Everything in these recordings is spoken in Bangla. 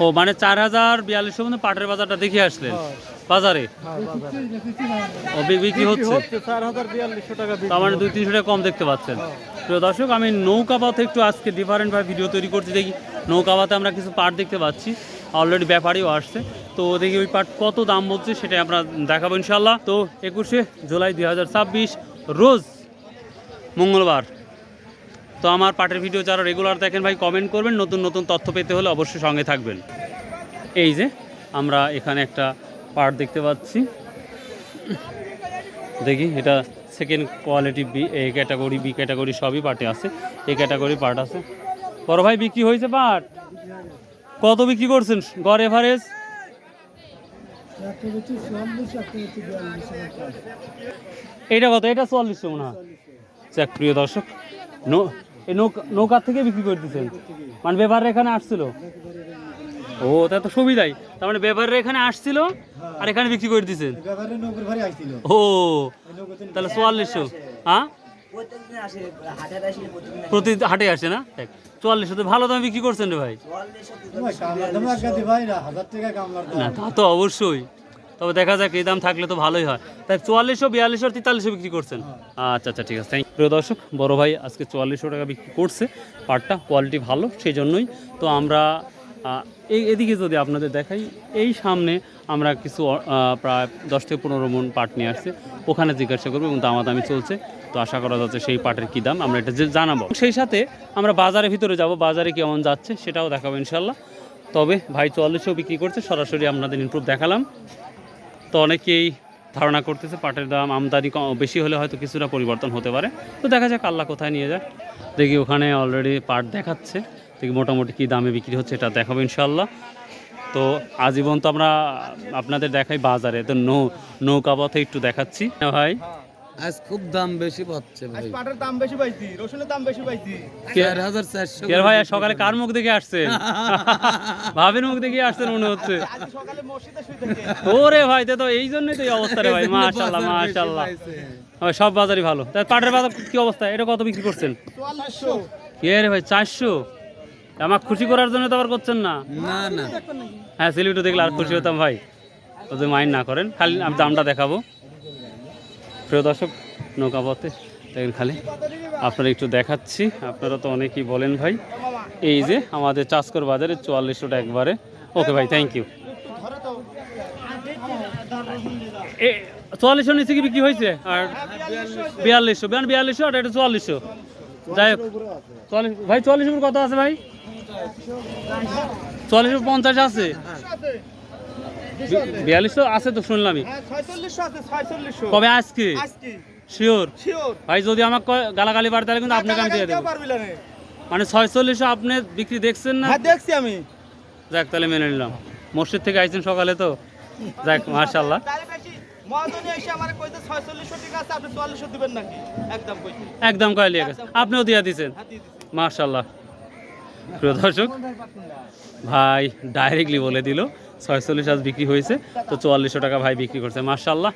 ও মানে 4042 মধ্যে পাটের বাজারটা দেখে আসলেন বাজারে ও বিক্রি হচ্ছে 4042 টাকা। তার মানে 200-300 টাকা কম দেখতে পাচ্ছেন। প্রিয় দর্শক, আমি নৌকা পথে একটু আজকে ডিফারেন্টভাবে ভিডিও তৈরি করতে দেখি। নৌকা পথে আমরা কিছু পাট দেখতে পাচ্ছি, অলরেডি ব্যাপারীও আসছে। তো দেখি ওই পাট কত দাম বলছে সেটাই আমরা দেখাবো ইনশাল্লাহ। তো 21শে জুলাই 2026 রোজ মঙ্গলবার। তো আমার পাটের ভিডিও যারা রেগুলার দেখেন ভাই কমেন্ট করবেন, নতুন নতুন তথ্য পেতে হলে অবশ্যই সঙ্গে থাকবেন। এই যে আমরা এখানে একটা পাট দেখতে পাচ্ছি, দেখি এটা second quality A category B category সবই পাটে আছে, এ ক্যাটাগরি পাট আছে। বড় ভাই বিক্রি হয়েছে পাট? কত বিক্রি করছেন গড় এভারেজ? এটা কত? এটা 4400 মনে হয়। যাক প্রিয় দর্শক, নৌকার থেকে বিক্রি করে দিচ্ছেন, মানে ব্যাপারীরা এখানে আসছিল। ও তা তো সুবিধাই, তার মানে ব্যাপারীরা এখানে আসছিল আর এখানে বিক্রি করে দিচ্ছেন। ও তাহলে 4400। হ্যাঁ প্রতি হাটে আসে না? 4400 ভালো দামে বিক্রি করছেন রে ভাই। না তা তো অবশ্যই, তবে দেখা যাক এই দাম থাকলে তো ভালোই হয়। তাই 4400, 4200, 4300 বিক্রি করছেন। আচ্ছা আচ্ছা ঠিক আছে, থ্যাংক ইউ। প্রিয় দর্শক, বড় ভাই আজকে 4400 টাকা বিক্রি করছে পাটটা, কোয়ালিটি ভালো সেই জন্যই। তো আমরা এদিকে যদি আপনাদের দেখাই, এই সামনে আমরা কিছু প্রায় 10 থেকে 15 মণ পাট নিয়ে আসছি, ওখানে জিজ্ঞাসা করবো এবং দামাদামি চলছে। তো আশা করা যাচ্ছে সেই পাটের কী দাম আমরা এটা জানাবো। সেই সাথে আমরা বাজারের ভিতরে যাব, বাজারে কেমন যাচ্ছে সেটাও দেখাবো ইনশাল্লাহ। তবে ভাই 4400 বিক্রি করছে, সরাসরি আপনাদের ইনপ্রুভ দেখালাম। তো অনেকেই ধারণা করতেছে পাটের দাম আমদানি বেশি হলে হয়তো কিছুটা পরিবর্তন হতে পারে। তো দেখা যাক আল্লাহ কোথায় নিয়ে যায়। দেখি ওখানে অলরেডি পাট দেখাচ্ছে, দেখি মোটামুটি কী দামে বিক্রি হচ্ছে এটা দেখাবো ইনশাল্লাহ। তো আজীবন তো আমরা আপনাদের দেখাই বাজারে, তো নৌকা পথে একটু দেখাচ্ছি ভাই। আজ খুব দাম বেশি পাচ্ছে ভাই, পাটের দাম বেশি পাইছি, রসুনের দাম বেশি পাইছি। 4400 কে ভাই সকালে কার মুখ দেখে আসছেন? ভাবির মুখ দেখে আসছেন মনে হচ্ছে। আজ সকালে মসজিদে শুই থেকে। ওরে ভাই তো এই জন্যই তো এই অবস্থা রে ভাই। মাশাআল্লাহ মাশাআল্লাহ, সব বাজারই ভালো। তাই পাটের বাজার কি অবস্থা? এটা কত বিক্রি করছেন? 4400। কে রে ভাই 400? আমাকে খুশি করার জন্য তো আবার করছেন না? না না, হ্যাঁ সিলিউটে দেখলে আর খুশি হতাম ভাই, যদি মাইন্ড না করেন। খালি আমি দামটা দেখাবো। প্রিয় দর্শক, নৌকা পথে দেখেন খালি আপনারা একটু দেখাচ্ছি, আপনারা তো অনেকেই বলেন ভাই। এই যে আমাদের চাষকর বাজারে 4400 টাকা একবারে। ওকে ভাই, থ্যাংক ইউ। 4400 নিচে কি বিক্রি হয়েছে? আর 4200, 4200 আর এটা 4400। যাই হোক 40 ভাই, 4400 কত আছে ভাই? 4450 আছে, 4200 আছে তো শুনলামই। 4600 আছে, 4600। কবে? আজকে আজকে শিওর শিওর ভাই। যদি আমাকে গালাগালি পারে তাহলে কিন্তু আপনাকে আমি দিয়ে দেবো। মানে 4600 আপনি বিক্রি দেখছেন না? হ্যাঁ দেখছি আমি। যাক তাহলে মেনে নিলাম। মসজিদ থেকে আইছেন সকালে তো, যাক মাশাআল্লাহ। তাহলে বেশি মহাজনী এসে আমারে কইতে 4600 টাকা আছে, আপনি 4400 দিবেন নাকি? একদম কইতে। একদম কয়লি গেছে, আপনিও দিয়ে দিয়েছেন। হ্যাঁ দিয়ে দিছি। মাশাআল্লাহ। প্রিয় দর্শক, ভাই ডাইরেক্টলি বলে দিল 46 আজ বিক্রি হয়েছে, তো 4400 টাকা ভাই বিক্রি করছে। মাশাআল্লাহ।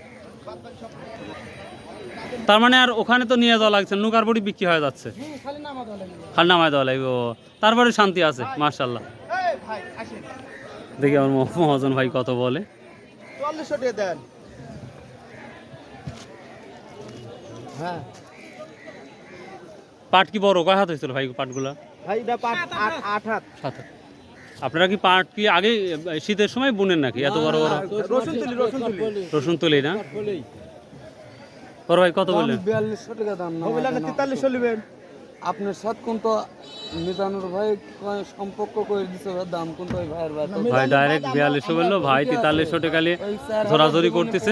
তার মানে আর ওখানে তো নিয়ে যাওয়া লাগছে, নৌকার বড়ি বিক্রি হয়ে যাচ্ছে, খালি নামায় দেওয়া লাগবে। ও তারপরে শান্তি আছে। মাশাআল্লাহ। এই ভাই আসেন, দেখি আমার মহাজন ভাই কত বলে। 4400 টাকা দেন। হ্যাঁ পাট কি বড়? কয় হাত হয়েছিল ভাই পাটগুলা? ভাই এটা পাট 8 হাত। 7 হাত। আপনারা কি পাট কি আগে শীতের সময় বুনেন নাকি এত বড় বড়? রসুন তুলি, রসুন তুলি। রসুন তুলি না? বড় ভাই কত বললেন? 4200 টাকা দাম না। বললেন 4300 নেবেন। আপনার সাথে কোন তো মিজানুর ভাই সম্পর্ক করে দিছে, দাম কোন তো ভাইয়ের ভাই ভাই ডাইরেক্ট 4200 বললো, ভাই 4300 টাকা নিয়ে ধরাধরি করতেছে।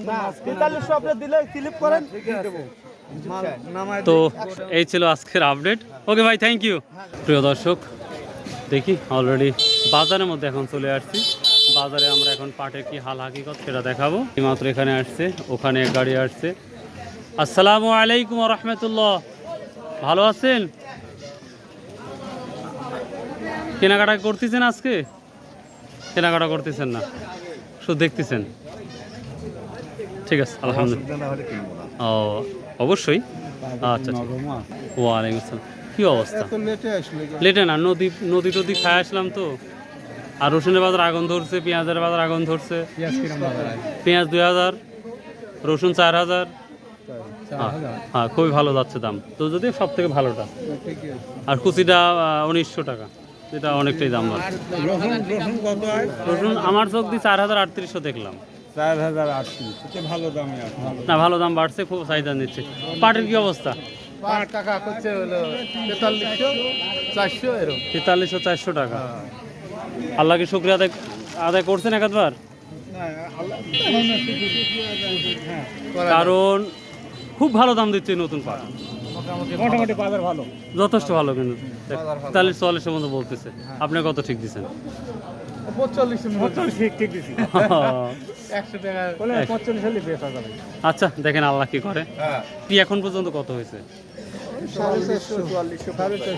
না 4300 আপনি দিলে ক্লিপ করেন, দিয়ে দেব। তো এই ছিল আজকের আপডেট। ওকে ভাই, থ্যাংক ইউ। প্রিয় দর্শক, দেখি অলরেডি বাজারের মধ্যে এখন চলে আসছি। বাজারে আমরা এখন পাটের কি হাল হাকিকত সেটা দেখাবো। মাত্র এখানে আসছে, ওখানে এক গাড়ি আসছে। আসসালামু আলাইকুম ওয়া রাহমাতুল্লাহ, ভালো আছেন? কেনাকাটা করতেছেন আজকে? কেনাকাটা করতেছেন না, শুধু দেখতেছেন? ঠিক আছে, আলহামদুলিল্লাহ। ও অবশ্যই। আচ্ছা ওয়ালাইকুম আসসালাম। কি অবস্থা? লেটে না, নদী টদি খায় আসলাম তো। আর রসুনের বাজার আগুন ধরছে, পেঁয়াজের বাজার আগুন ধরছে। পেঁয়াজ 2000, রসুন 4000। হ্যাঁ, খুবই ভালো যাচ্ছে দাম, তো যদি সব থেকে ভালোটা। আর কুচিটা 1900 টাকা, এটা অনেকটাই দাম বাড়ছে। রসুন আমার চোখ দিয়ে 4800 দেখলাম। 4800 ভালো দামই আছে। না, ভালো দাম বাড়ছে, খুব চাহিদা নিচ্ছে। পাটের কি অবস্থা? পাট টাকা করছে হলো 4300 400 এরকম। 4300 400 টাকা। আল্লাহকে শুকরিয়া আদায় করছেন একবার? কারণ খুব ভালো দাম দিচ্ছে নতুন পাট, মোটামুটি বাজার ভালো। যথেষ্ট ভালো। কিন্তু 43-44 মতো বলতেছে, আপনি কত ঠিক দিচ্ছেন? 45 ঠিক দিছি। 100 টাকা বলে 45 হলে বেচা যাবে। আচ্ছা, দেখেন আল্লাহ কি করে। কি এখন পর্যন্ত কত হয়েছে? 450-450।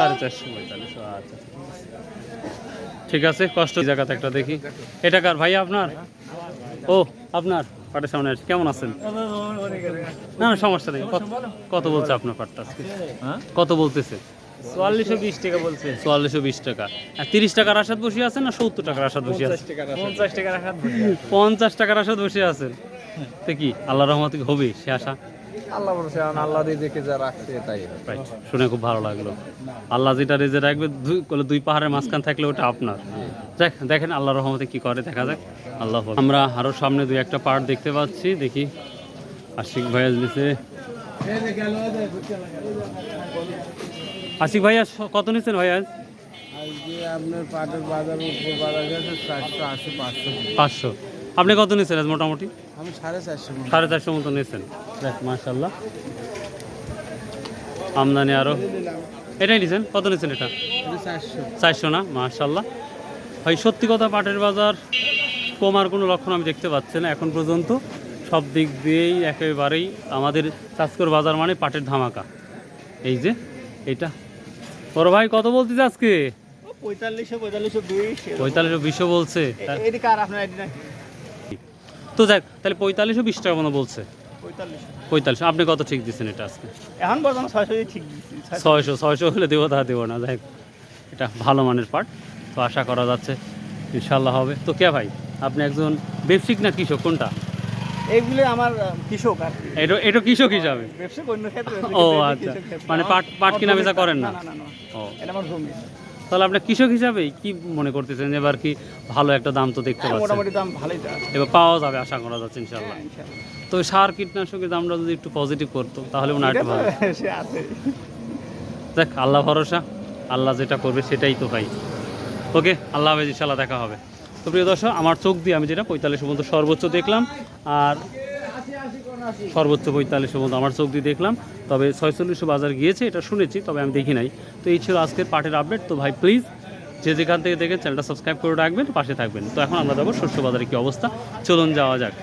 আচ্ছা, ঠিক আছে। কষ্ট জায়গাতে একটা দেখি। এটা কার ভাই? আপনার? ও, আপনার পাটের সামনে আছে। কেমন আছেন? না না, সমস্যা নেই। কত বলছে আপনার পাটটা আজকে? কত বলতেছে? 4420 টাকা বলছে। 4420 টাকা। আর 30 টাকার আশাত বসে আছেন না 70 টাকার আশাত বসে আছেন? 50 টাকা রাখা। 50 টাকার আশাত বসে আছেন। তো কি আল্লাহর রহমতে হবে সে আশা? আল্লাহ ভরসা, আল্লাহ দিয়ে দেখে যা রাখছে তাই। রাইট, শুনে খুব ভালো লাগলো। আল্লাহ যেটা রেজে রাখবে, দুই পাহাড়ের মাঝখান থাকলে ওটা আপনার। দেখেন আল্লাহর রহমতে কি করে, দেখা যাক। আল্লাহ বলে। আমরা আরো সামনে দুই একটা পাহাড় দেখতে পাচ্ছি, দেখি। আশিক ভাইয়া দিছে। আশিক ভাইয়া কত নিচ্ছেন ভাইয়া? আজকে আপনার পাটের বাজার উপর বাজার গেছে 480 500। 500। আপনি কত নিচ্ছেন আজ মোটামুটি? আমি 450 450 মতো নিচ্ছেন। দেখ, মাশাআল্লাহ, আমদানি আরো। এটাই নিচ্ছেন? কত নিচ্ছেন এটা? 400 না? মাশাআল্লাহ ভাই, সত্যি কথা পাটের বাজার কমার কোনো লক্ষণ আমি দেখতে পাচ্ছি না এখন পর্যন্ত। সব দিক দিয়েই একেবারেই আমাদের চাঁচকর বাজার মানে পাটের ধামাকা। এই যে এটা বড় ভাই কত বলতেছে আজকে? 45-20 বলছে। তো যাক, তাহলে 4520 টাকা মতো বলছে। 45। আপনি কত ঠিক দিচ্ছেন এটা আজকে? এখন বর্তমানে 600 ঠিক দিচ্ছি। 600 হলে দেবো, তা দেবো না। যাই হোক, এটা ভালো মানের পাট, তো আশা করা যাচ্ছে ইনশাল্লাহ হবে। তো কে ভাই, আপনি একজন ব্যবসায়িক না কৃষক, কোনটা? এইগুলো আমার কৃষক আর কি। এটা কৃষক হিসাবে? ব্যবসায়িক অন্য ক্ষেত্রে। ও আচ্ছা, মানে পাট কিনা বেচা করেন না? না। ও, এটা আমার জমি। তাহলে আপনার কৃষক হিসাবে কি মনে করতেছেন এবার কি ভালো একটা দাম তো দেখতে পাচ্ছেন? মোটামুটি দাম ভালোই আছে। এবার পাওয়া যাবে আশা করা যাচ্ছে ইনশাল্লাহ। ইনশাআল্লাহ। তো সার কীটনাশকের দামটা যদি একটু পজিটিভ করতো তাহলে মনে হয় একটু ভালো। সে আছে। দেখ, আল্লাহ ভরসা, আল্লাহ যেটা করবে সেটাই তো ভাই। ওকে, আল্লাহ হাফেজ, ইনশাল্লাহ দেখা হবে। তো প্রিয় দর্শক, আমার চোখ দিয়ে আমি যেটা 45 পর্যন্ত সর্বোচ্চ দেখলাম, আর সর্বোচ্চ 45 পর্যন্ত আমার চোখ দিয়ে দেখলাম। তবে 4600 বাজার গিয়েছে এটা শুনেছি, তবে আমি দেখি নাই। তো এই ছিল আজকের পাটের আপডেট। তো ভাই প্লিজ, যে যেখান থেকে দেখেন চ্যানেলটা সাবস্ক্রাইব করে রাখবেন, পাশে থাকবেন। তো এখন আমরা যাবো শস্য বাজারে কী অবস্থা, চলুন যাওয়া যাক।